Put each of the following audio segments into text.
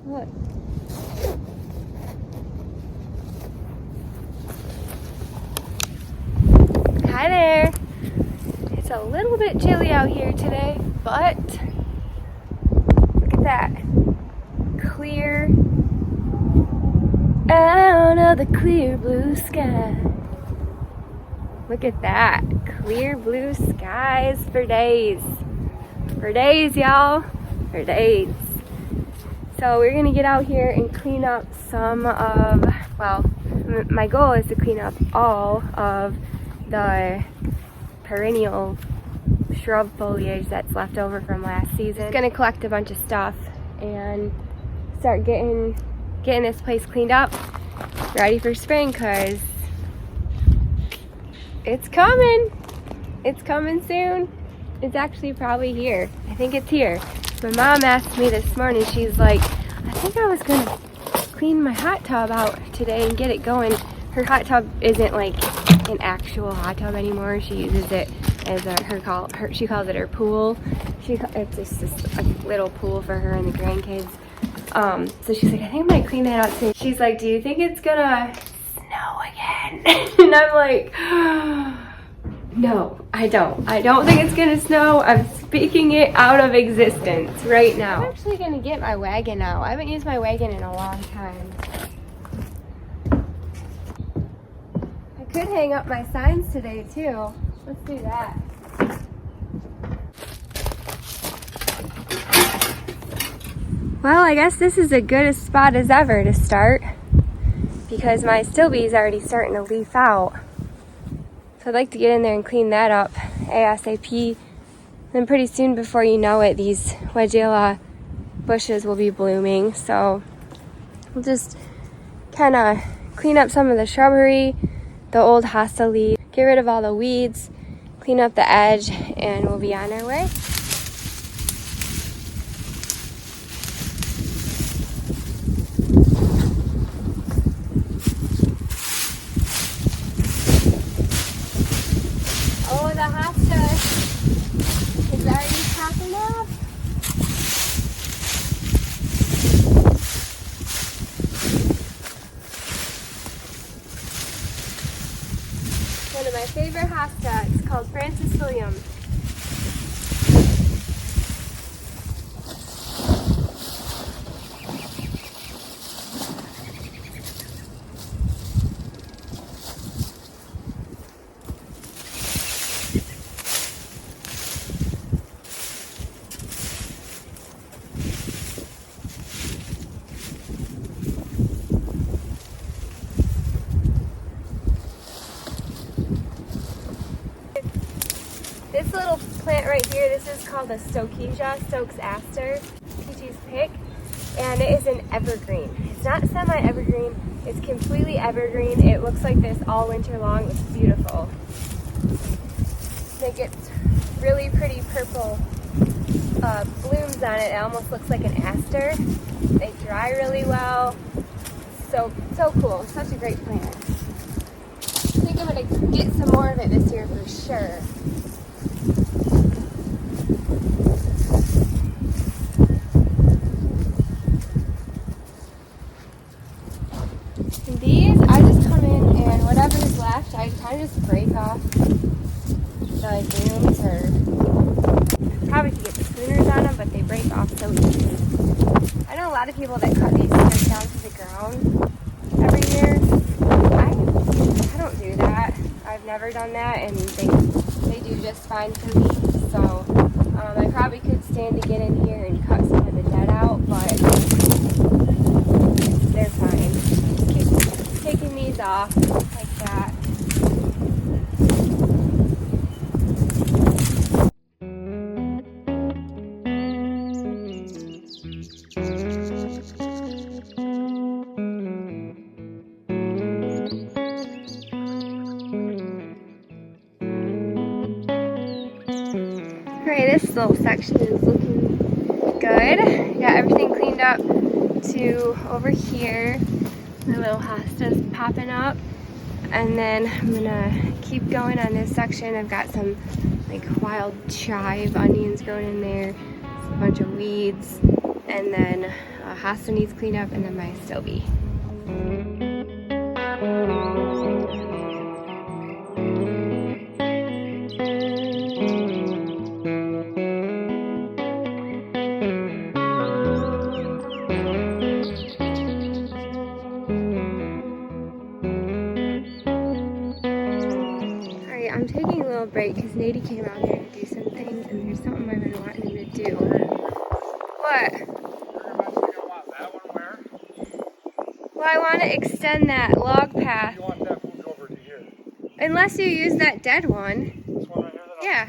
Look. Hi there. It's a little bit chilly out here today, but look at that. Clear out of the clear blue sky. Look at that. Clear blue skies for days. For days, y'all. For days. So we're gonna get out here and clean up some of, well, my goal is to clean up all of the perennial shrub foliage that's left over from last season. Just gonna collect a bunch of stuff and start getting this place cleaned up, ready for spring, cause it's coming. It's coming soon. It's actually probably here. I think it's here. My mom asked me this morning, she's like, I think I was gonna clean my hot tub out today and get it going. Her hot tub isn't like an actual hot tub anymore. She uses it as she calls it her pool. It's just a little pool for her and the grandkids. So she's like, I think I'm gonna clean that out soon. She's like, do you think it's gonna snow again? And I'm like, no, I don't. I don't think it's gonna snow. I'm speaking it out of existence right now. I'm actually gonna get my wagon out. I haven't used my wagon in a long time. I could hang up my signs today too. Let's do that. Well, I guess this is as good a spot as ever to start because my stilby is already starting to leaf out. So I'd like to get in there and clean that up ASAP. Then pretty soon, before you know it, these Weigela bushes will be blooming. So we'll just kind of clean up some of the shrubbery, the old hosta leaves, get rid of all the weeds, clean up the edge, and we'll be on our way. Oh, the hosta is already popping up. One of my favorite hosta. It's called Francis William. This little plant right here, this is called a Stokes aster, Peachy's pick, and it is an evergreen. It's not semi-evergreen, it's completely evergreen. It looks like this all winter long. It's beautiful. It gets really pretty purple blooms on it. It almost looks like an aster. They dry really well. So cool. Such a great plant. I think I'm gonna get some more of it this year for sure. And these, I just come in and whatever's left, I kind of just break off the blooms, or probably could get the pruners on them, but they break off so easy. I know a lot of people that cut these straight down to the ground every year. I don't do that. I've never done that, and they do just fine for me. So I probably could stand to get in here and cut some of the dead out, but they're fine. Just taking these off like that. Okay, this little section is looking good. Got everything cleaned up to over here. My little hosta's popping up. And then I'm gonna keep going on this section. I've got some like wild chive onions growing in there, a bunch of weeds, and then Hasta needs cleanup, and then my Sylvie. Alright, I'm taking a little break because Nady came out here to do some things, and there's something I've been wanting him to do. What? Well, I want to extend that log path. You want that moved over to here? Unless you use that dead one. This one right here? Yeah.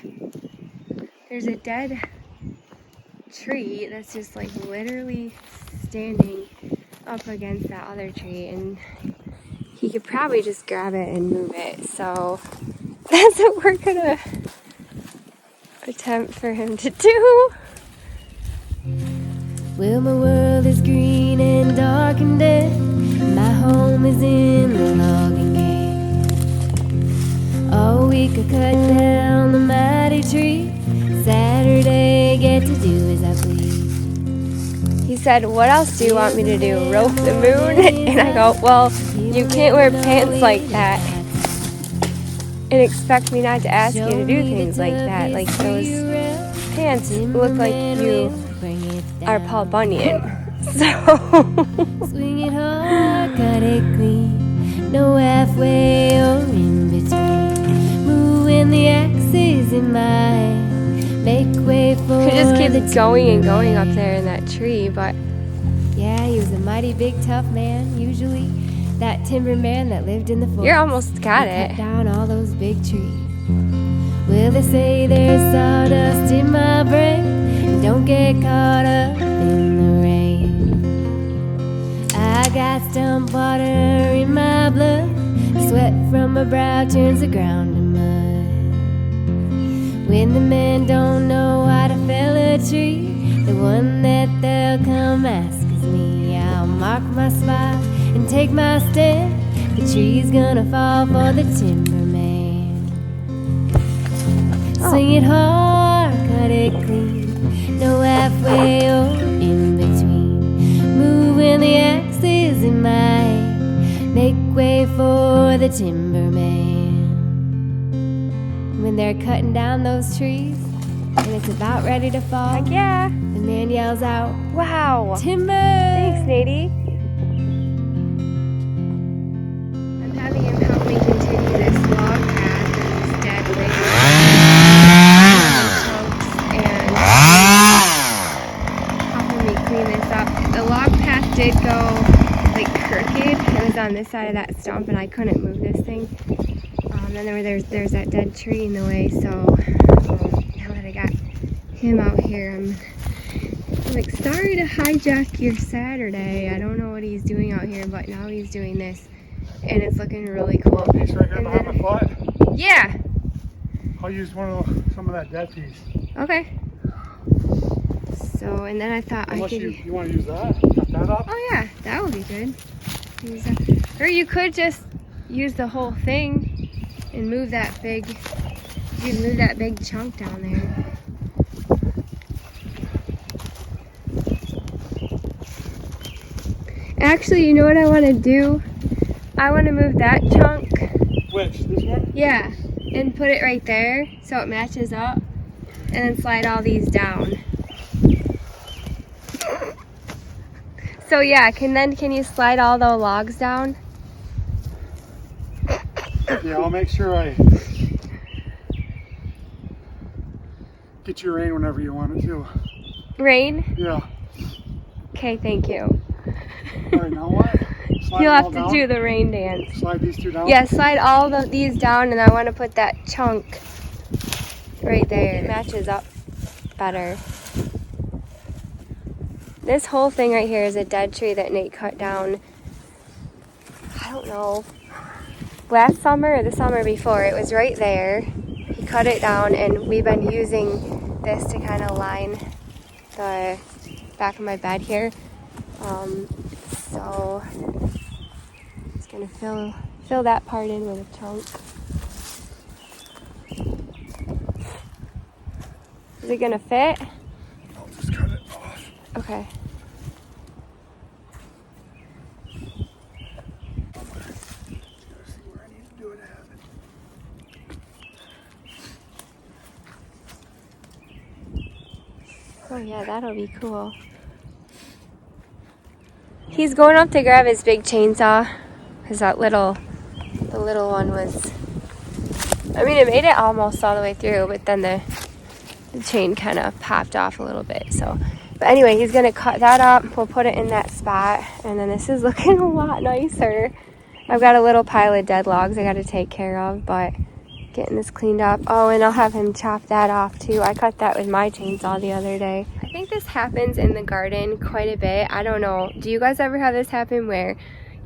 There's a dead tree that's just like literally standing up against that other tree, and he could probably just grab it and move it. So that's what we're gonna attempt for him to do. Well, my world is green and dark and dead. My home is in the logging game. All week I cut down the mighty tree. Saturday, get to do as I please. He said, "What else do you want me to do? Rope the moon?" And I go, "Well, you can't wear pants like that and expect me not to ask you to do things like that. Like, those pants look like you are Paul Bunyan." So Swing it hard, cut it clean. No halfway or in between. Moving the axes in my hand. Make way for he just keeps going and going up there in that tree, but yeah, he was a mighty big tough man. Usually that timber man that lived in the forest. you're almost got He it. cut down all those big trees. Well, they say there's sawdust in my brain. Don't get caught up in the rain. I got stump water in my blood. Sweat from my brow turns the ground to mud. When the men don't know how to fell a tree, the one that they'll come ask is me. I'll mark my spot and take my stand. The tree's gonna fall for the timberman. Swing it hard, cut it clean. No halfway or in between. Moving the axes in my hand. Make way for the timberman. When they're cutting down those trees and it's about ready to fall, Heck yeah. the man yells out, Wow. "Timber!" Thanks, Nady. I'm having him help me continue this log path and this dead weight and helping me clean this up. The log path did go like crooked. It was on this side of that stump, and I couldn't move this thing. Then there's that dead tree in the way. So now that I got him out here, I'm like, sorry to hijack your Saturday. I don't know what he's doing out here, but now he's doing this, and it's looking really cool. Piece right here And behind my foot. Yeah. I'll use some of that dead piece. Okay. So, and then I thought Unless I could. you want to use that, cut that up. Oh yeah, that would be good. Use that. Or you could just use the whole thing and move that big. You could move that big chunk down there. Actually, you know what I want to do? I want to move that chunk. Which? This one? Yeah, and put it right there so it matches up, and then slide all these down. So yeah, can you slide all the logs down? Yeah, I'll make sure I get you rain whenever you want it to. Rain? Yeah. Okay, thank you. Alright, now what? Slide You'll them have all to down? do the rain dance. Slide these two down? Yeah, slide all these down, and I want to put that chunk right there. It matches up better. This whole thing right here is a dead tree that Nate cut down, I don't know, last summer or the summer before. It was right there. He cut it down, and we've been using this to kind of line the back of my bed here. So it's gonna fill that part in with a chunk. Is it gonna fit? I'll just cut it off. Okay. Oh yeah, that'll be cool. He's going up to grab his big chainsaw, because the little one was, I mean, it made it almost all the way through, but then the chain kind of popped off a little bit. So, but anyway, he's gonna cut that up. We'll put it in that spot, and then this is looking a lot nicer. I've got a little pile of dead logs I got to take care of, but getting this cleaned up. Oh, and I'll have him chop that off too. I cut that with my chainsaw the other day. I think this happens in the garden quite a bit. I don't know. Do you guys ever have this happen where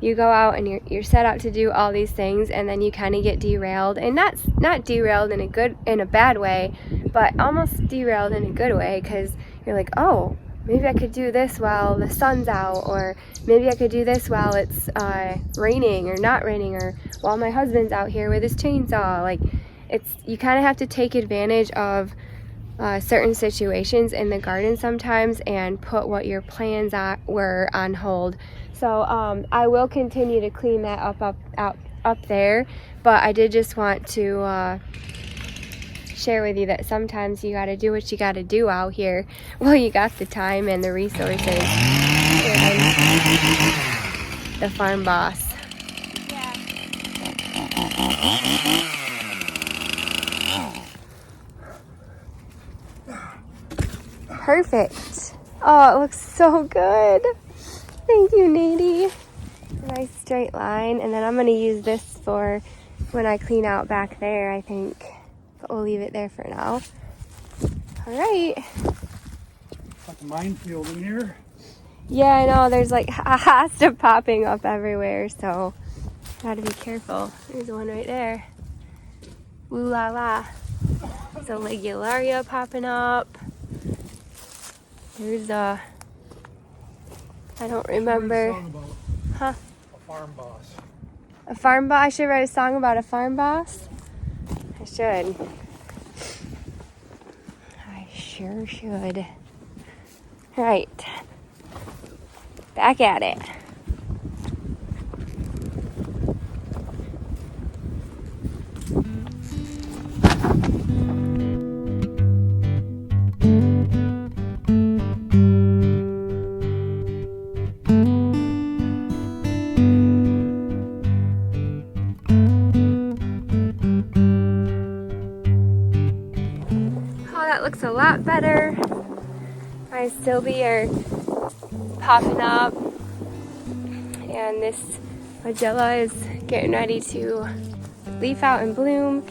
you go out and you're set out to do all these things, and then you kind of get derailed, and not derailed in a bad way, but almost derailed in a good way, because you're like, oh, maybe I could do this while the sun's out, or maybe I could do this while it's raining or not raining, or while my husband's out here with his chainsaw. Like, you kind of have to take advantage of certain situations in the garden sometimes and put what your plans were on hold. So I will continue to clean that up there, but I did just want to share with you that sometimes you got to do what you got to do out here. Well, you got the time and the resources and the farm boss. Perfect. Oh, it looks so good. Thank you, Nadie. Nice straight line. And then I'm going to use this for when I clean out back there, I think. But we'll leave it there for now. All right. Like a minefield in here. Yeah, I know. There's like hosta popping up everywhere, so gotta be careful. There's one right there. Ooh la la. There's a Legularia popping up. There's I don't remember. Huh? A farm boss. A farm boss? I should write a song about a farm boss? I should. I sure should. All right. Back at it. Looks a lot better. My stilby are popping up, and this Magella is getting ready to leaf out and bloom.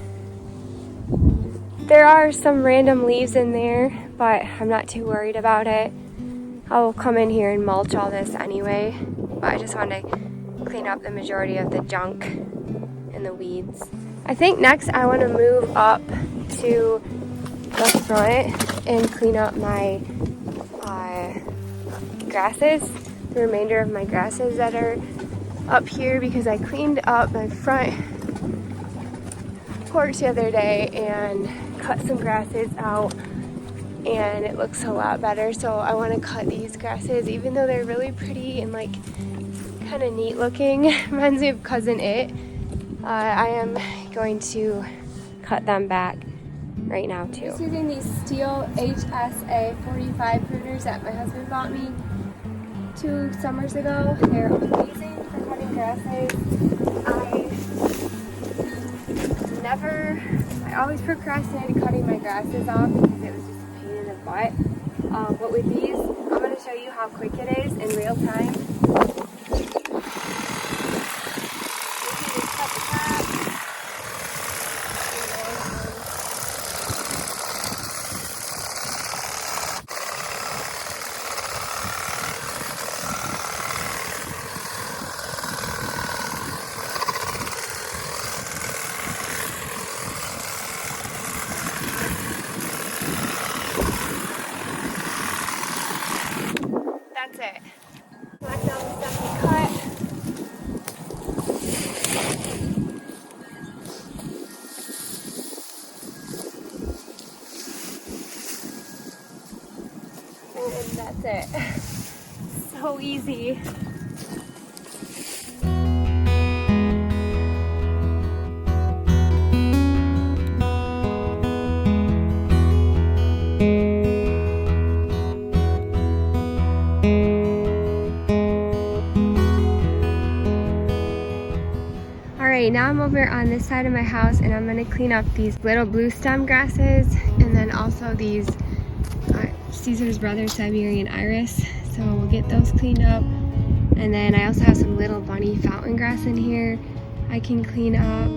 There are some random leaves in there, but I'm not too worried about it. I'll come in here and mulch all this anyway, but I just want to clean up the majority of the junk and the weeds. I think next I want to move up to the front and clean up my grasses, the remainder of my grasses that are up here, because I cleaned up my front porch the other day and cut some grasses out, and it looks a lot better. So I want to cut these grasses, even though they're really pretty and like kind of neat looking. Reminds me of Cousin It. I am going to cut them back right now too. I'm using these steel HSA 45 pruners that my husband bought me 2 summers ago. They're amazing for cutting grasses. I always procrastinated cutting my grasses off because it was just a pain in the butt. But with these, I'm going to show you how quick it is in real time. That's it. Knock down the stuff we cut. And that's it. So easy. Okay, now I'm over on this side of my house and I'm gonna clean up these little blue stem grasses and then also these Caesar's brother Siberian iris. So we'll get those cleaned up. And then I also have some little bunny fountain grass in here I can clean up.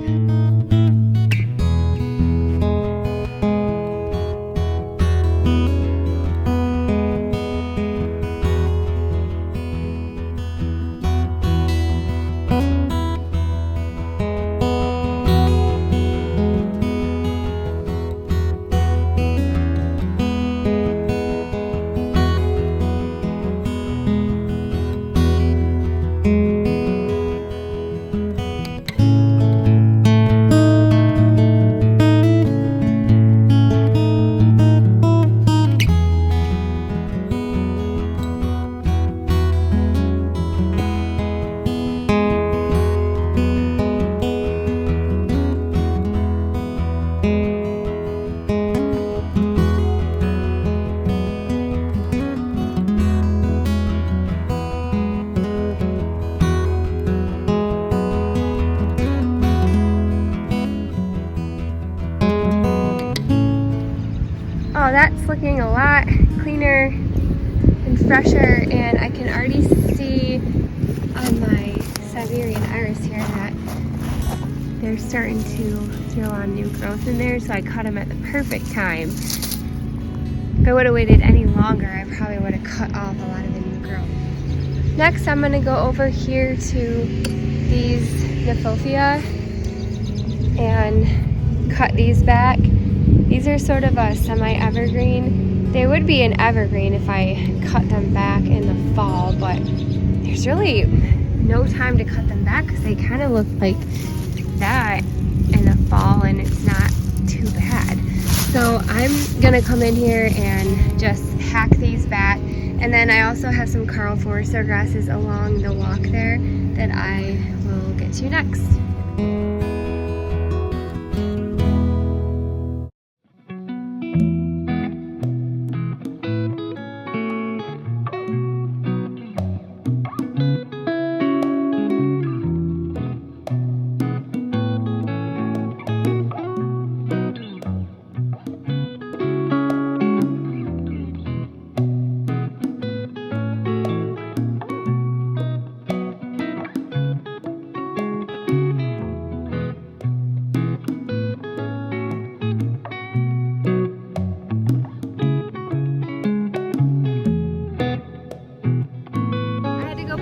Oh, that's looking a lot cleaner and fresher, and I can already see on my Siberian iris here that they're starting to throw on new growth in there, so I cut them at the perfect time. If I would have waited any longer, I probably would have cut off a lot of the new growth. Next, I'm going to go over here to these Nephofia and cut these back. These are sort of a semi-evergreen. They would be an evergreen if I cut them back in the fall, but there's really no time to cut them back because they kind of look like that in the fall and it's not too bad. So I'm gonna come in here and just hack these back. And then I also have some Carl Forster grasses along the walk there that I will get to next.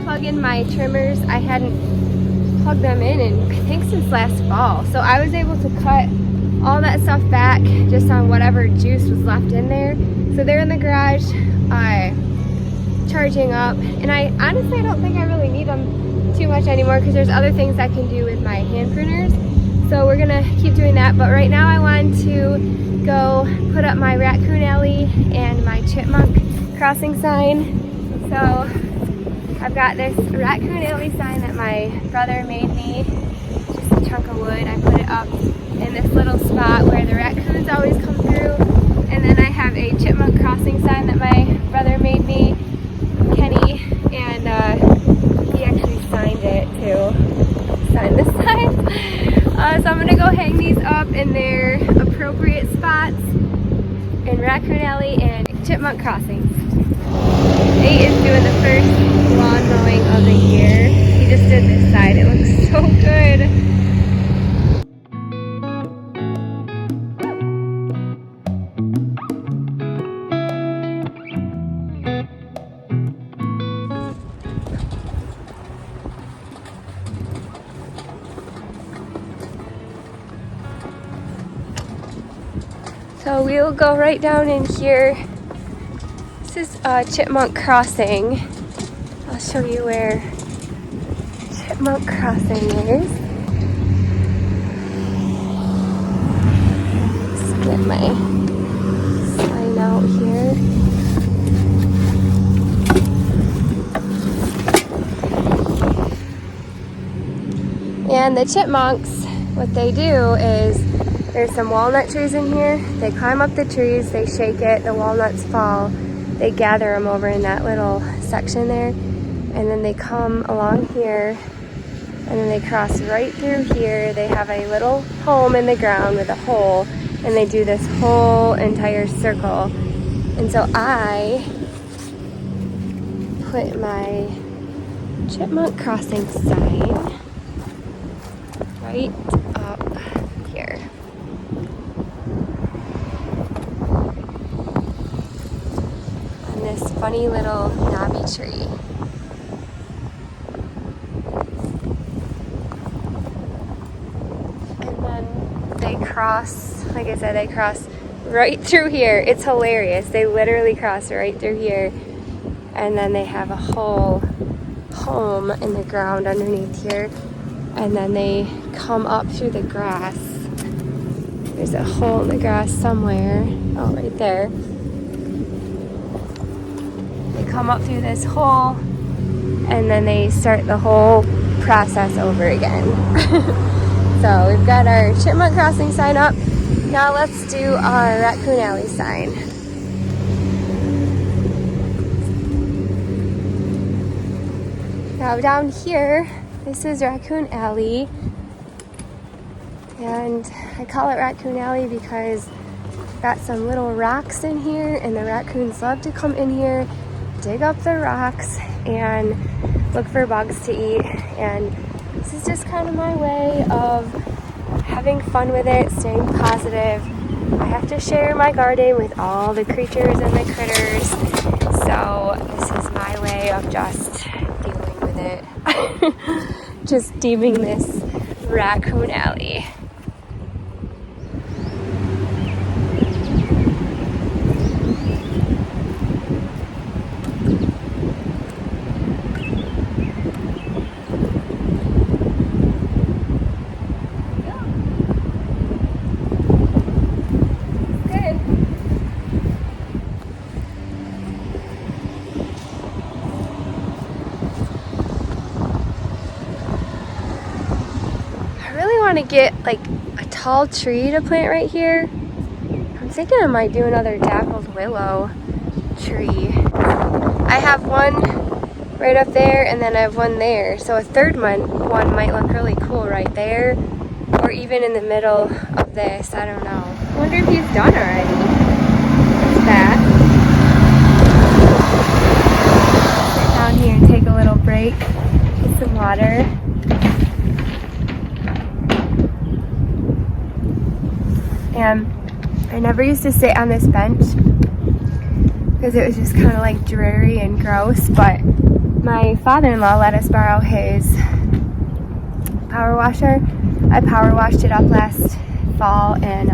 Plug in my trimmers. I hadn't plugged them in I think since last fall, so I was able to cut all that stuff back just on whatever juice was left in there. So they're in the garage charging up, and I honestly don't think I really need them too much anymore because there's other things I can do with my hand pruners, so we're gonna keep doing that. But right now I wanted to go put up my raccoon alley and my chipmunk crossing sign. So I've got this raccoon alley sign that my brother made me, just a chunk of wood. I put it up in this little spot where the raccoons always come through. And then I have a chipmunk crossing sign that my brother made me, Kenny, and he actually signed it too. Signed this sign. So I'm gonna go hang these up in their appropriate spots in Raccoon Alley and Chipmunk Crossings. Nate is doing the first lawn mowing of the year. He just did this side. It looks so good. So we'll go right down in here. This is Chipmunk Crossing. I'll show you where Chipmunk Crossing is. Let's get my sign out here. And the chipmunks, what they do is, there's some walnut trees in here. They climb up the trees, they shake it, the walnuts fall. They gather them over in that little section there, and then they come along here and then they cross right through here. They have a little home in the ground with a hole, and they do this whole entire circle. And so I put my chipmunk crossing sign right up here. On this funny little knobby tree. And then they cross, like I said, they cross right through here. It's hilarious. They literally cross right through here. And then they have a whole home in the ground underneath here. And then they come up through the grass. There's a hole in the grass somewhere. Oh, right there. They come up through this hole, and then they start the whole process over again. So we've got our chipmunk crossing sign up. Now let's do our raccoon alley sign. Now down here, this is Raccoon Alley, and I call it Raccoon Alley because I've got some little rocks in here, and the raccoons love to come in here, dig up the rocks, and look for bugs to eat. And this is just kind of my way of having fun with it, staying positive. I have to share my garden with all the creatures and the critters, so this is my way of just dealing with it. Just deeming this Raccoon Alley. To get like a tall tree to plant right here. I'm thinking I might do another dappled willow tree. I have one right up there, and then I have one there, so a third one might look really cool right there, or even in the middle of this. I don't know. I wonder if he's done already. There's that. Sit down here and take a little break, get some water. And I never used to sit on this bench because it was just kind of like dreary and gross, but my father-in-law let us borrow his power washer. I power washed it up last fall and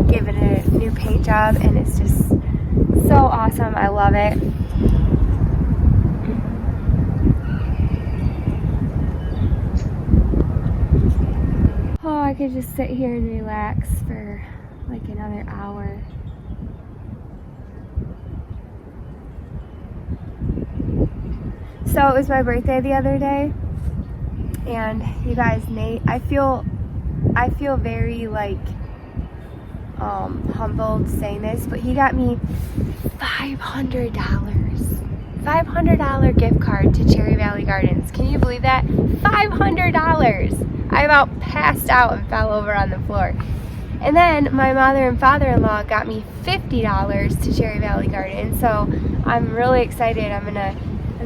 gave it a new paint job, and it's just so awesome. I love it. Oh, I could just sit here and relax for like another hour. So it was my birthday the other day, and you guys, Nate, I feel very like humbled saying this, but he got me $500 gift card to Cherry Valley Gardens. Can you believe that? $500. I about passed out and fell over on the floor. And then my mother and father-in-law got me $50 to Cherry Valley Gardens. So I'm really excited. I'm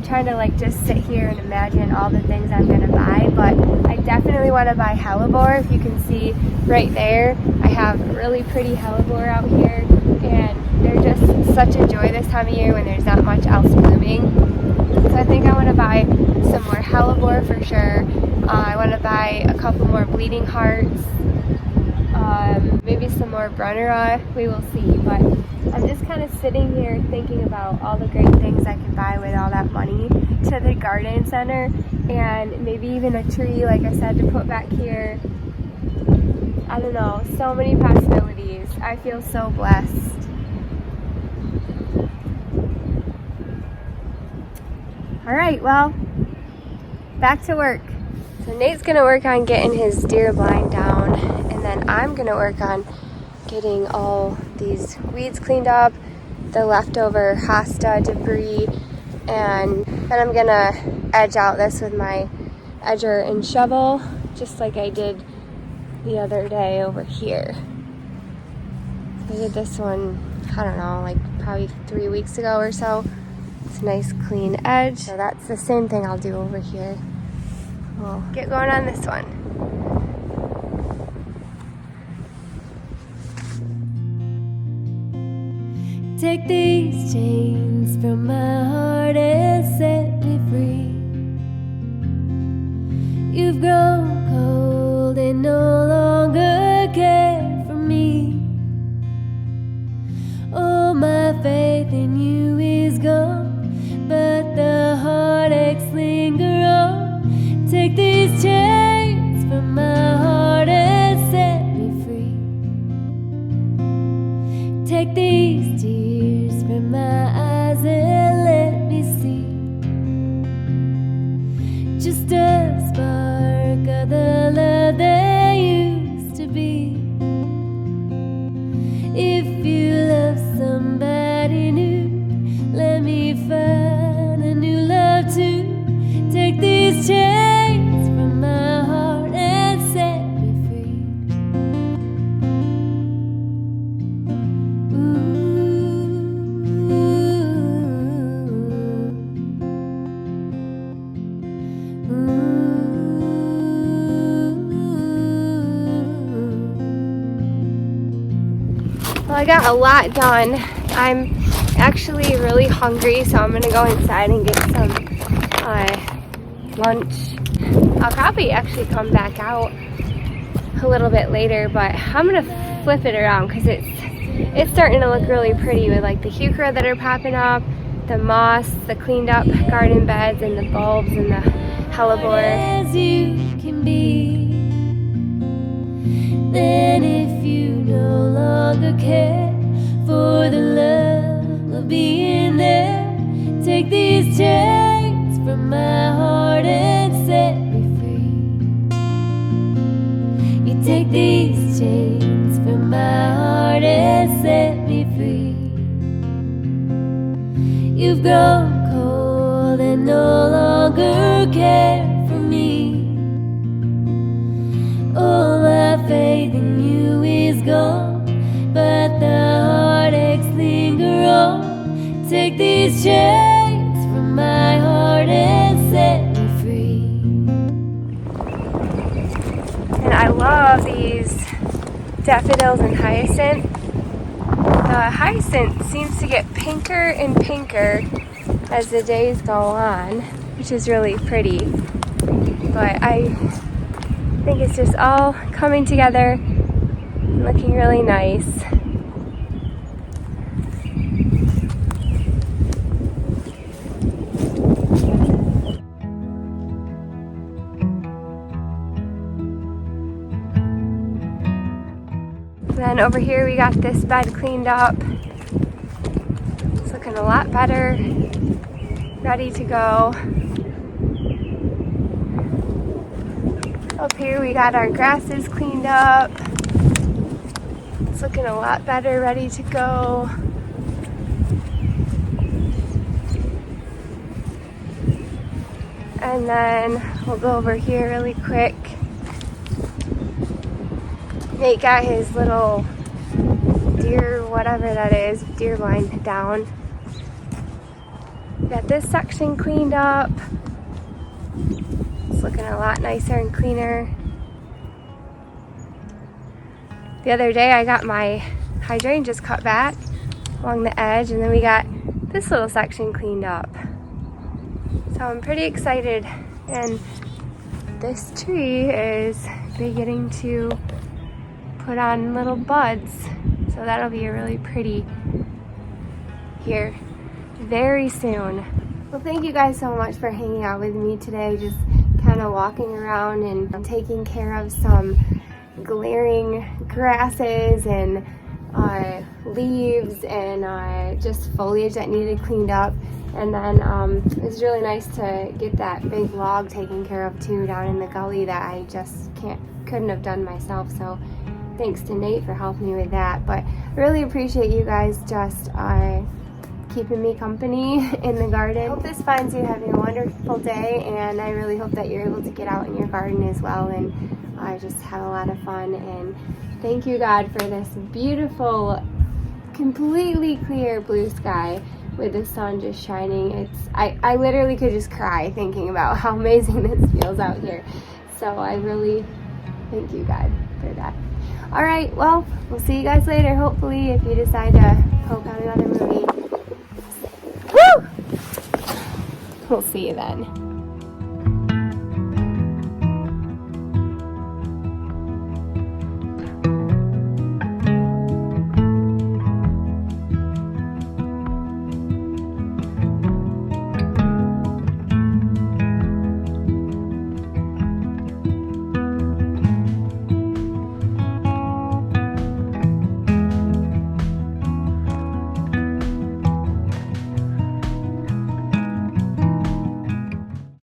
trying to like just sit here and imagine all the things I'm gonna buy, but I definitely want to buy hellebore. If you can see right there, I have really pretty hellebore out here, and they're just such a joy this time of year when there's not much else blooming. So I think I want to buy some more hellebore for sure. I want to buy a couple more bleeding hearts, maybe some more Brunnera. We will see, but I'm just kind of sitting here thinking about all the great things I can buy with all that money to the garden center, and maybe even a tree, like I said, to put back here. I don't know, so many possibilities. I feel so blessed. All right, well, back to work. So Nate's gonna work on getting his deer blind down, and then I'm gonna work on getting all these weeds cleaned up, the leftover hosta debris, and then I'm gonna edge out this with my edger and shovel, just like I did the other day over here. I did this one, I don't know, like probably 3 weeks ago or so. It's a nice clean edge. So that's the same thing I'll do over here. We'll get going on this one. Take these chains from my heart and set me free. You've grown cold and no longer care for me. All my faith in you is gone, but the heartaches linger on. Take these chains from my heart and set me free. Take these tears from my eyes and let me see just a spark of the love that used to be. If you love somebody new, let me find a new love too. Take these chains from my heart and set me free. Well, I got a lot done. I'm actually really hungry, so I'm gonna go inside and get some lunch. I'll probably actually come back out a little bit later, but I'm gonna flip it around because it's starting to look really pretty with like the heuchera that are popping up, the moss, the cleaned up garden beds, and the bulbs and the hellebore. As you can be. Then if you no longer care for the love of being there, take these chains from my heart and set me free. You take these chains from my heart and set me free. You've grown cold and no longer care for me. All my faith in you is gone, but the heartaches linger on. Take these chains from my heart and set me free. And I love these daffodils and hyacinth. The hyacinth seems to get pinker and pinker as the days go on, which is really pretty. But I think it's just all coming together and looking really nice. Then over here we got this bed cleaned up. It's looking a lot better, ready to go. Up here we got our grasses cleaned up. It's looking a lot better, ready to go. And then we'll go over here really quick. Nate got his little deer, whatever that is, deer blind down. Got this section cleaned up. It's looking a lot nicer and cleaner. The other day I got my hydrangeas cut back along the edge, and then we got this little section cleaned up. So I'm pretty excited, and this tree is beginning to put on little buds, so that'll be really pretty here very soon. Well, thank you guys so much for hanging out with me today, just kind of walking around and taking care of some glaring grasses and leaves and just foliage that needed cleaned up. And then it was really nice to get that big log taken care of too down in the gully that I just couldn't have done myself. So thanks to Nate for helping me with that. But I really appreciate you guys just keeping me company in the garden. I hope this finds you having a wonderful day, and I really hope that you're able to get out in your garden as well and just have a lot of fun. And thank you, God, for this beautiful, completely clear blue sky with the sun just shining. I literally could just cry thinking about how amazing this feels out here. So I really thank you, God, for that. All right, well, we'll see you guys later, hopefully, if you decide to poke out another movie. Woo! We'll see you then.